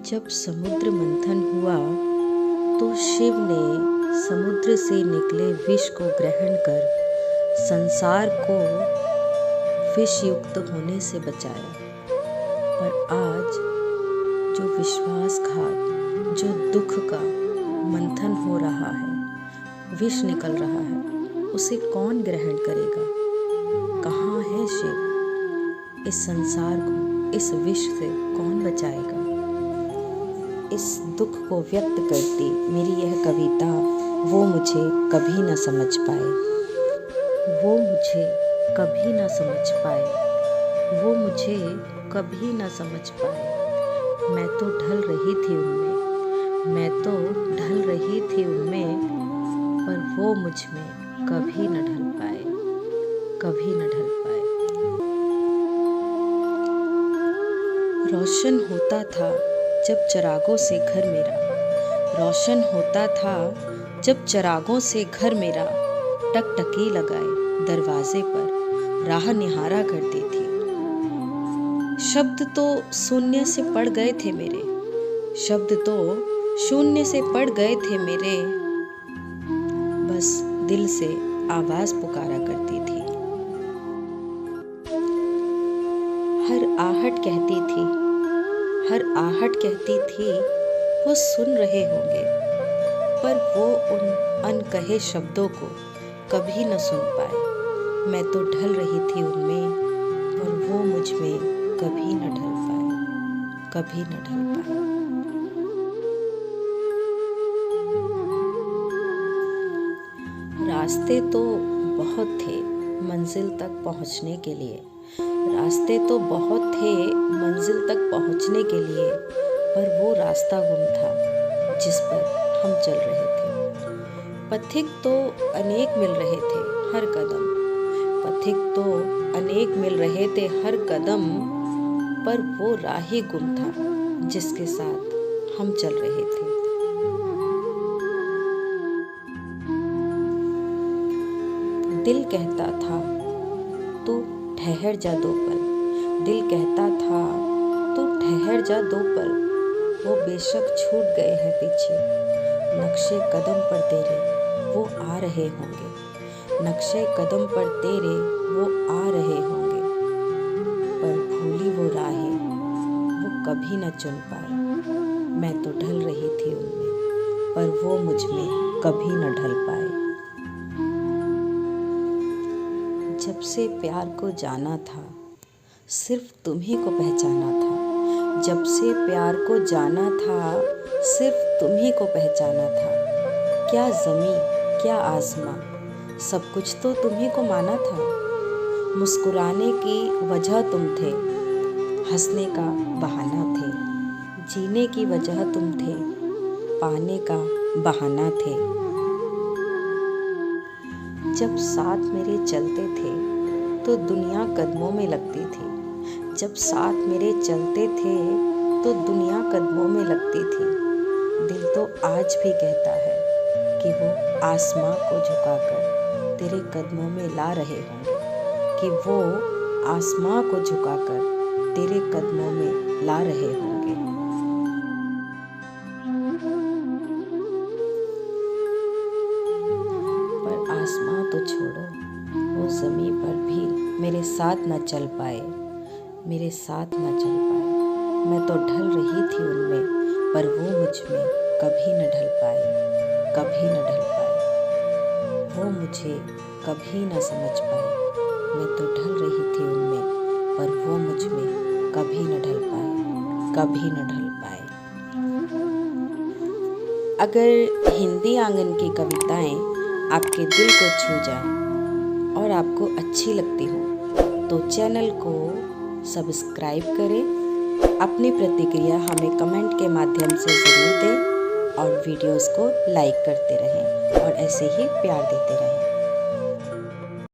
जब समुद्र मंथन हुआ तो शिव ने समुद्र से निकले विष को ग्रहण कर संसार को विष युक्त होने से बचाया। पर आज जो विश्वासघात, जो दुख का मंथन हो रहा है, विष निकल रहा है, उसे कौन ग्रहण करेगा? कहाँ है शिव? इस संसार को इस विष से कौन बचाएगा? इस दुख को व्यक्त करती मेरी यह कविता वो मुझे कभी न समझ पाए, वो मुझे कभी न समझ पाए, वो मुझे कभी न समझ पाए। मैं तो ढल रही थी उनमें, मैं तो ढल रही थी उनमें, पर वो मुझ में कभी न ढल पाए, कभी न ढल पाए। रोशन होता था जब चिरागों से घर मेरा, रोशन होता था जब चिरागों से घर मेरा, टकटकी लगाए दरवाजे पर राह निहारा करती थी। शब्द तो शून्य से पड़ गए थे मेरे, शब्द तो शून्य से पड़ गए थे मेरे, बस दिल से आवाज पुकारा करती थी। हर आहट कहती थी, हर आहट कहती थी वो सुन रहे होंगे, पर वो उन अनकहे शब्दों को कभी न सुन पाए। मैं तो ढल रही थी उनमें, पर वो मुझ में कभी न ढल पाए, कभी न ढल पाए। रास्ते तो बहुत थे मंजिल तक पहुंचने के लिए, रास्ते तो बहुत थे मंजिल तक पहुंचने के लिए, पर वो रास्ता गुम था जिस पर हम चल रहे थे। पथिक तो अनेक मिल रहे थे हर कदम, पथिक तो अनेक मिल रहे थे हर कदम, पर वो राही गुम था जिसके साथ हम चल रहे थे। दिल कहता था तू ठहर जा दो पल, दिल कहता था तू ठहर जा दो पल, वो बेशक छूट गए हैं पीछे, नक्शे कदम पर तेरे वो आ रहे होंगे, नक्शे कदम पर तेरे वो आ रहे होंगे, पर भूली वो राहें वो कभी न चुन पाए। मैं तो ढल रही थी उनमें, पर वो मुझ में कभी न ढल पाए। जब से प्यार को जाना था सिर्फ तुम्ही को पहचाना था, जब से प्यार को जाना था सिर्फ तुम्ही को पहचाना था। क्या ज़मीं क्या आसमां सब कुछ तो तुम्ही को माना था। मुस्कुराने की वजह तुम थे, हंसने का बहाना थे, जीने की वजह तुम थे, पाने का बहाना थे। जब साथ मेरे चलते थे तो दुनिया कदमों में लगती थी, जब साथ मेरे चलते थे तो दुनिया कदमों में लगती थी। दिल तो आज भी कहता है कि वो आसमां को झुकाकर तेरे कदमों में ला रहे होंगे, कि वो आसमां को झुकाकर तेरे कदमों में ला रहे होंगे। पर आसमां तो छोड़ो, वो ज़मीं पर भी मेरे साथ न चल पाए, मेरे साथ न चल पाए। मैं तो ढल रही थी उनमें, पर वो मुझ में कभी न ढल पाए, कभी न ढल पाए। वो मुझे कभी न समझ पाए। मैं तो ढल रही थी उनमें, पर वो मुझ में कभी न ढल पाए, कभी न ढल पाए। अगर हिंदी आंगन की कविताएं आपके दिल को छू जाएं और आपको अच्छी लगती हो तो चैनल को सब्सक्राइब करें, अपनी प्रतिक्रिया हमें कमेंट के माध्यम से ज़रूर दें और वीडियोस को लाइक करते रहें और ऐसे ही प्यार देते रहें।